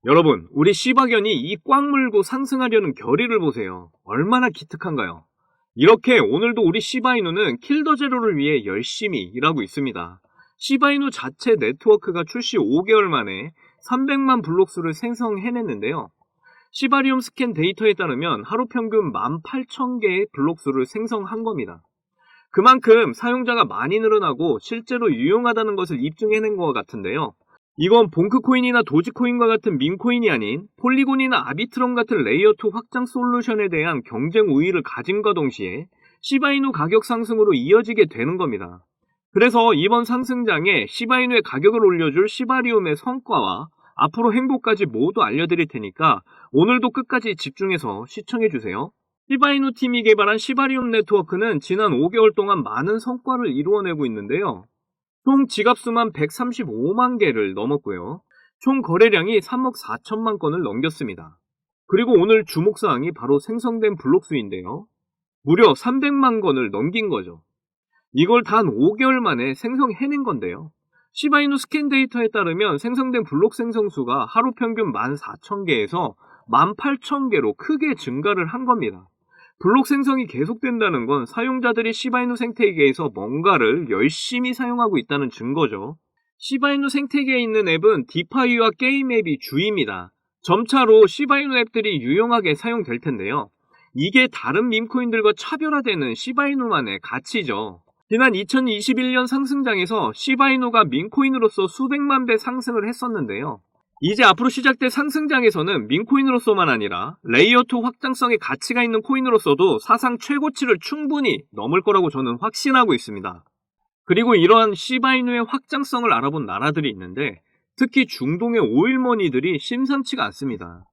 여러분, 우리 시바견이 이 꽉 물고 상승하려는 결의를 보세요. 얼마나 기특한가요? 이렇게 오늘도 우리 시바이누는 킬더제로를 위해 열심히 일하고 있습니다. 시바이누 자체 네트워크가 출시 5개월 만에 300만 블록수를 생성해냈는데요. 시바리움 스캔 데이터에 따르면 하루 평균 18,000개의 블록수를 생성한 겁니다. 그만큼 사용자가 많이 늘어나고 실제로 유용하다는 것을 입증해낸 것 같은데요. 이건 봉크코인이나 도지코인과 같은 밈코인이 아닌 폴리곤이나 아비트럼 같은 레이어2 확장 솔루션에 대한 경쟁 우위를 가짐과 동시에 시바이누 가격 상승으로 이어지게 되는 겁니다. 그래서 이번 상승장에 시바이누의 가격을 올려줄 시바리움의 성과와 앞으로 행보까지 모두 알려드릴 테니까 오늘도 끝까지 집중해서 시청해주세요. 시바이누 팀이 개발한 시바리움 네트워크는 지난 5개월 동안 많은 성과를 이루어내고 있는데요. 총 지갑수만 135만 개를 넘었고요. 총 거래량이 3억 4천만 건을 넘겼습니다. 그리고 오늘 주목사항이 바로 생성된 블록수인데요. 무려 300만 건을 넘긴 거죠. 이걸 단 5개월 만에 생성해낸 건데요. 시바이누 스캔 데이터에 따르면 생성된 블록 생성수가 하루 평균 14,000개에서 18,000개로 크게 증가를 한 겁니다. 블록 생성이 계속된다는 건 사용자들이 시바이누 생태계에서 뭔가를 열심히 사용하고 있다는 증거죠. 시바이누 생태계에 있는 앱은 디파이와 게임 앱이 주입니다. 점차로 시바이누 앱들이 유용하게 사용될 텐데요. 이게 다른 밈코인들과 차별화되는 시바이누만의 가치죠. 지난 2021년 상승장에서 시바이누가 밈코인으로서 수백만 배 상승을 했었는데요. 이제 앞으로 시작될 상승장에서는 밈코인으로서만 아니라 레이어2 확장성의 가치가 있는 코인으로서도 사상 최고치를 충분히 넘을 거라고 저는 확신하고 있습니다. 그리고 이러한 시바이누의 확장성을 알아본 나라들이 있는데 특히 중동의 오일머니들이 심상치가 않습니다.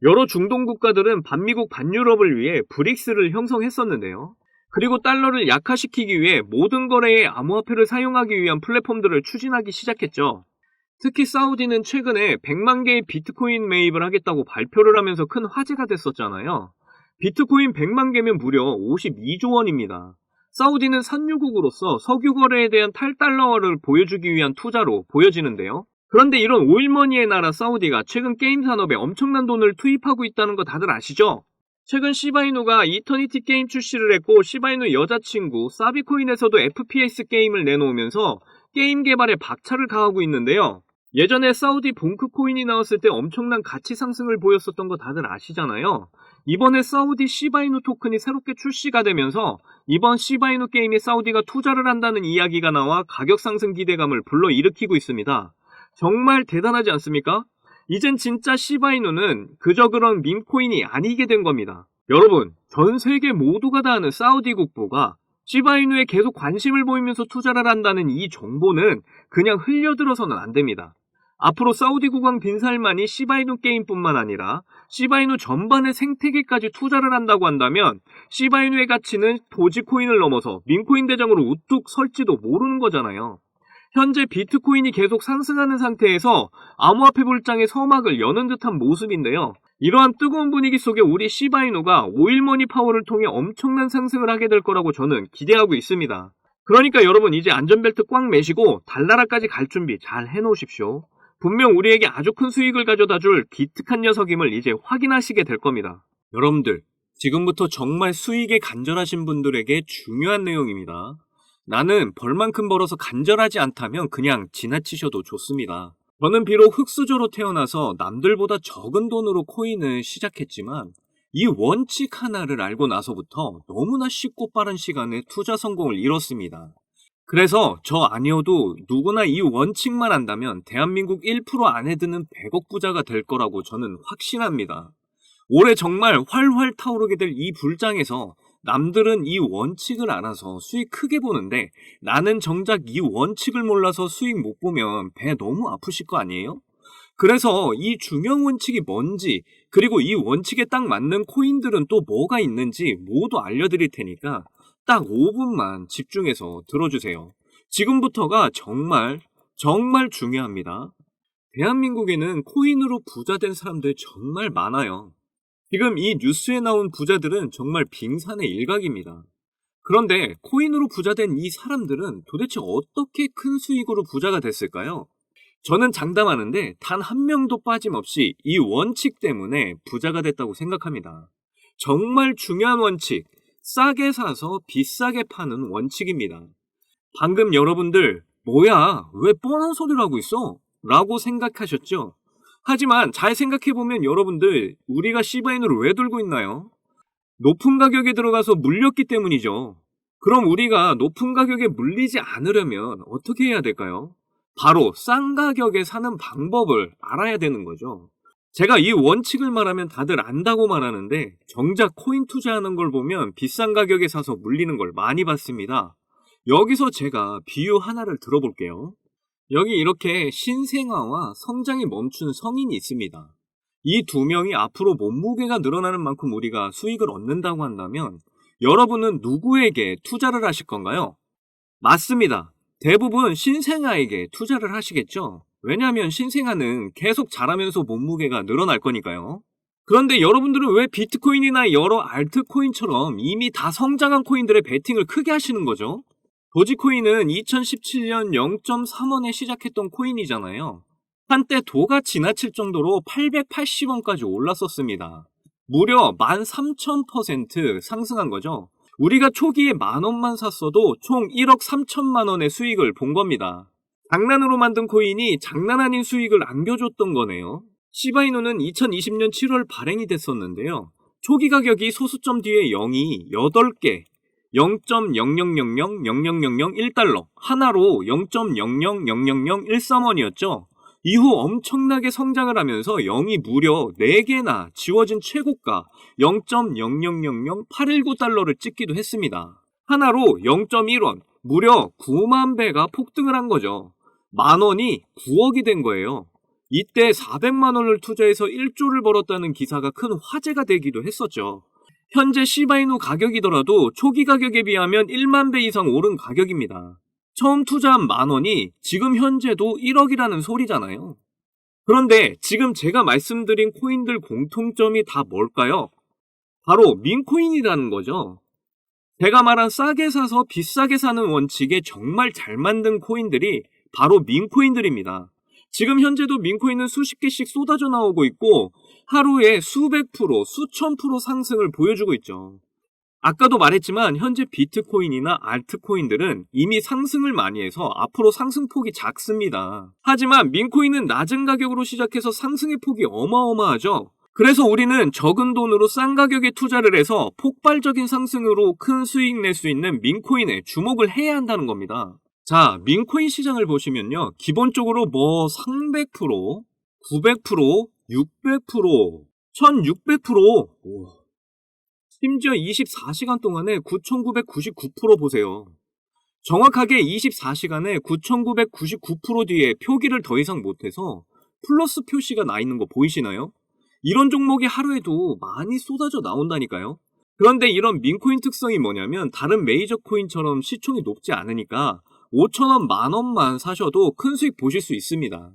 여러 중동 국가들은 반미국 반유럽을 위해 브릭스를 형성했었는데요. 그리고 달러를 약화시키기 위해 모든 거래에 암호화폐를 사용하기 위한 플랫폼들을 추진하기 시작했죠. 특히 사우디는 최근에 100만 개의 비트코인 매입을 하겠다고 발표를 하면서 큰 화제가 됐었잖아요. 비트코인 100만 개면 무려 52조 원입니다. 사우디는 산유국으로서 석유 거래에 대한 탈달러화를 보여주기 위한 투자로 보여지는데요. 그런데 이런 오일머니의 나라 사우디가 최근 게임 산업에 엄청난 돈을 투입하고 있다는 거 다들 아시죠? 최근 시바이누가 이터니티 게임 출시를 했고 시바이누 여자친구 사비코인에서도 FPS 게임을 내놓으면서 게임 개발에 박차를 가하고 있는데요. 예전에 사우디 봉크코인이 나왔을 때 엄청난 가치 상승을 보였었던 거 다들 아시잖아요. 이번에 사우디 시바이누 토큰이 새롭게 출시가 되면서 이번 시바이누 게임에 사우디가 투자를 한다는 이야기가 나와 가격 상승 기대감을 불러일으키고 있습니다. 정말 대단하지 않습니까? 이젠 진짜 시바이누는 그저 그런 밈코인이 아니게 된 겁니다. 여러분, 전 세계 모두가 다 아는 사우디 국부가 시바이누에 계속 관심을 보이면서 투자를 한다는 이 정보는 그냥 흘려들어서는 안 됩니다. 앞으로 사우디 국왕 빈살만이 시바이누 게임뿐만 아니라 시바이누 전반의 생태계까지 투자를 한다고 한다면 시바이누의 가치는 도지코인을 넘어서 밈코인 대장으로 우뚝 설지도 모르는 거잖아요. 현재 비트코인이 계속 상승하는 상태에서 암호화폐 불장의 서막을 여는 듯한 모습인데요. 이러한 뜨거운 분위기 속에 우리 시바이누가 오일머니 파워를 통해 엄청난 상승을 하게 될 거라고 저는 기대하고 있습니다. 그러니까 여러분 이제 안전벨트 꽉 매시고 달나라까지 갈 준비 잘 해놓으십시오. 분명 우리에게 아주 큰 수익을 가져다줄 기특한 녀석임을 이제 확인하시게 될 겁니다. 여러분들, 지금부터 정말 수익에 간절하신 분들에게 중요한 내용입니다. 나는 벌만큼 벌어서 간절하지 않다면 그냥 지나치셔도 좋습니다. 저는 비록 흙수저로 태어나서 남들보다 적은 돈으로 코인을 시작했지만 이 원칙 하나를 알고 나서부터 너무나 쉽고 빠른 시간에 투자 성공을 이뤘습니다. 그래서 저 아니어도 누구나 이 원칙만 안다면 대한민국 1% 안에 드는 100억 부자가 될 거라고 저는 확신합니다. 올해 정말 활활 타오르게 될 이 불장에서 남들은 이 원칙을 알아서 수익 크게 보는데 나는 정작 이 원칙을 몰라서 수익 못 보면 배 너무 아프실 거 아니에요? 그래서 이 중요한 원칙이 뭔지 그리고 이 원칙에 딱 맞는 코인들은 또 뭐가 있는지 모두 알려드릴 테니까 딱 5분만 집중해서 들어주세요. 지금부터가 정말 중요합니다. 대한민국에는 코인으로 부자 된 사람들 정말 많아요. 지금 이 뉴스에 나온 부자들은 정말 빙산의 일각입니다. 그런데 코인으로 부자 된 이 사람들은 도대체 어떻게 큰 수익으로 부자가 됐을까요? 저는 장담하는데 단 한 명도 빠짐없이 이 원칙 때문에 부자가 됐다고 생각합니다. 정말 중요한 원칙, 싸게 사서 비싸게 파는 원칙입니다. 방금 여러분들, 뭐야, 왜 뻔한 소리를 하고 있어? 라고 생각하셨죠? 하지만 잘 생각해보면 여러분들, 우리가 시바이누를 왜 들고 있나요? 높은 가격에 들어가서 물렸기 때문이죠. 그럼 우리가 높은 가격에 물리지 않으려면 어떻게 해야 될까요? 바로 싼 가격에 사는 방법을 알아야 되는 거죠. 제가 이 원칙을 말하면 다들 안다고 말하는데 정작 코인 투자하는 걸 보면 비싼 가격에 사서 물리는 걸 많이 봤습니다. 여기서 제가 비유 하나를 들어볼게요. 여기 이렇게 신생아와 성장이 멈춘 성인이 있습니다. 이 두 명이 앞으로 몸무게가 늘어나는 만큼 우리가 수익을 얻는다고 한다면 여러분은 누구에게 투자를 하실 건가요? 맞습니다. 대부분 신생아에게 투자를 하시겠죠? 왜냐하면 신생아는 계속 자라면서 몸무게가 늘어날 거니까요. 그런데 여러분들은 왜 비트코인이나 여러 알트코인처럼 이미 다 성장한 코인들의 베팅을 크게 하시는 거죠? 도지코인은 2017년 0.3원에 시작했던 코인이잖아요. 한때 도가 지나칠 정도로 880원까지 올랐었습니다. 무려 13,000% 상승한 거죠. 우리가 초기에 10,000원만 샀어도 총 1억 3천만 원의 수익을 본 겁니다. 장난으로 만든 코인이 장난 아닌 수익을 안겨줬던 거네요. 시바이누는 2020년 7월 발행이 됐었는데요. 초기 가격이 소수점 뒤에 0이 8개, 0.000000001달러, 하나로 0.0000013원이었죠. 이후 엄청나게 성장을 하면서 0이 무려 4개나 지워진 최고가 0.0000819달러를 찍기도 했습니다. 하나로 0.1원, 무려 9만 배가 폭등을 한 거죠. 만원이 9억이 된 거예요. 이때 400만 원을 투자해서 1조를 벌었다는 기사가 큰 화제가 되기도 했었죠. 현재 시바이누 가격이더라도 초기 가격에 비하면 1만 배 이상 오른 가격입니다. 처음 투자한 만원이 지금 현재도 1억이라는 소리잖아요. 그런데 지금 제가 말씀드린 코인들 공통점이 다 뭘까요? 바로 민코인이라는 거죠. 제가 말한 싸게 사서 비싸게 사는 원칙에 정말 잘 만든 코인들이 바로 민코인들입니다. 지금 현재도 민코인은 수십 개씩 쏟아져 나오고 있고 하루에 수백 프로, 수천 프로 상승을 보여주고 있죠. 아까도 말했지만 현재 비트코인이나 알트코인들은 이미 상승을 많이 해서 앞으로 상승폭이 작습니다. 하지만 민코인은 낮은 가격으로 시작해서 상승의 폭이 어마어마하죠. 그래서 우리는 적은 돈으로 싼 가격에 투자를 해서 폭발적인 상승으로 큰 수익 낼 수 있는 민코인에 주목을 해야 한다는 겁니다. 자, 민코인 시장을 보시면요. 기본적으로 300%, 900%, 600%, 1600%, 심지어 24시간 동안에 9999% 보세요. 정확하게 24시간에 9999% 뒤에 표기를 더 이상 못해서 플러스 표시가 나 있는 거 보이시나요? 이런 종목이 하루에도 많이 쏟아져 나온다니까요. 그런데 이런 민코인 특성이 뭐냐면 다른 메이저 코인처럼 시총이 높지 않으니까 5천원, 만원만 사셔도 큰 수익 보실 수 있습니다.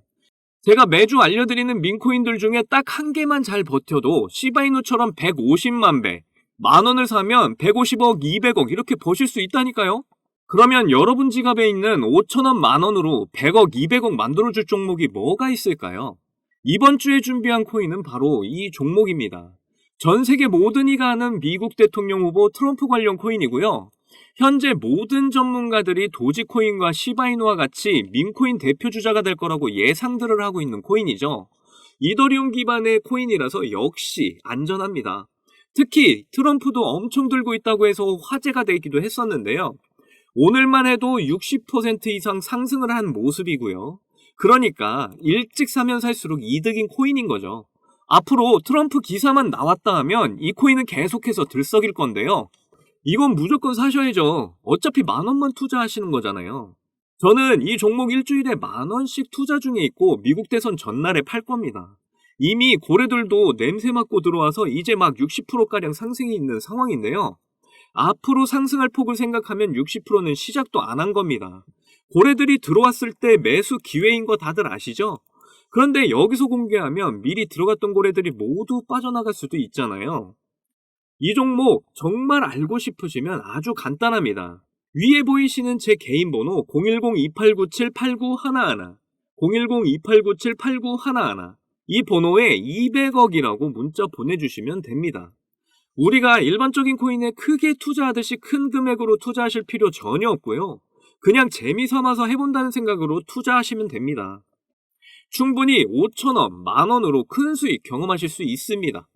제가 매주 알려드리는 민코인들 중에 딱 한 개만 잘 버텨도 시바이누처럼 150만 배, 만원을 사면 150억, 200억 이렇게 버실 수 있다니까요. 그러면 여러분 지갑에 있는 5천원, 만원으로 100억, 200억 만들어줄 종목이 뭐가 있을까요? 이번 주에 준비한 코인은 바로 이 종목입니다. 전 세계 모든 이가 아는 미국 대통령 후보 트럼프 관련 코인이고요. 현재 모든 전문가들이 도지코인과 시바이누와 같이 민코인 대표주자가 될 거라고 예상들을 하고 있는 코인이죠. 이더리움 기반의 코인이라서 역시 안전합니다. 특히 트럼프도 엄청 들고 있다고 해서 화제가 되기도 했었는데요. 오늘만 해도 60% 이상 상승을 한 모습이고요. 그러니까 일찍 사면 살수록 이득인 코인인 거죠. 앞으로 트럼프 기사만 나왔다 하면 이 코인은 계속해서 들썩일 건데요. 이건 무조건 사셔야죠. 어차피 만원만 투자하시는 거잖아요. 저는 이 종목 일주일에 만원씩 투자 중에 있고 미국 대선 전날에 팔 겁니다. 이미 고래들도 냄새 맡고 들어와서 이제 막 60%가량 상승이 있는 상황인데요. 앞으로 상승할 폭을 생각하면 60%는 시작도 안 한 겁니다. 고래들이 들어왔을 때 매수 기회인 거 다들 아시죠? 그런데 여기서 공개하면 미리 들어갔던 고래들이 모두 빠져나갈 수도 있잖아요. 이 종목 정말 알고 싶으시면 아주 간단합니다. 위에 보이시는 제 개인 번호 010-2897-8911, 010-2897-8911 이 번호에 200억이라고 문자 보내주시면 됩니다. 우리가 일반적인 코인에 크게 투자하듯이 큰 금액으로 투자하실 필요 전혀 없고요. 그냥 재미삼아서 해본다는 생각으로 투자하시면 됩니다. 충분히 5,000원, 만원으로 큰 수익 경험하실 수 있습니다.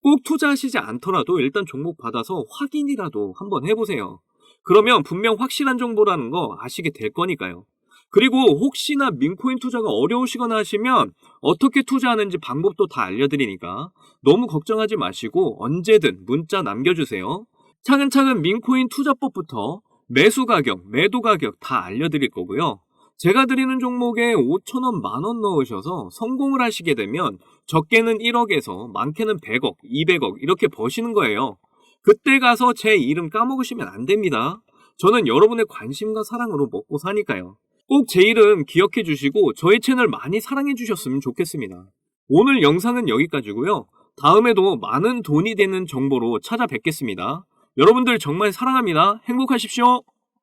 꼭 투자하시지 않더라도 일단 종목 받아서 확인이라도 한번 해보세요. 그러면 분명 확실한 정보라는 거 아시게 될 거니까요. 그리고 혹시나 민코인 투자가 어려우시거나 하시면 어떻게 투자하는지 방법도 다 알려드리니까 너무 걱정하지 마시고 언제든 문자 남겨주세요. 차근차근 민코인 투자법부터 매수 가격, 매도 가격 다 알려드릴 거고요. 제가 드리는 종목에 5,000원, 만원 넣으셔서 성공을 하시게 되면 적게는 1억에서 많게는 100억, 200억 이렇게 버시는 거예요. 그때 가서 제 이름 까먹으시면 안 됩니다. 저는 여러분의 관심과 사랑으로 먹고 사니까요. 꼭 제 이름 기억해 주시고 저희 채널 많이 사랑해 주셨으면 좋겠습니다. 오늘 영상은 여기까지고요. 다음에도 많은 돈이 되는 정보로 찾아뵙겠습니다. 여러분들 정말 사랑합니다. 행복하십시오.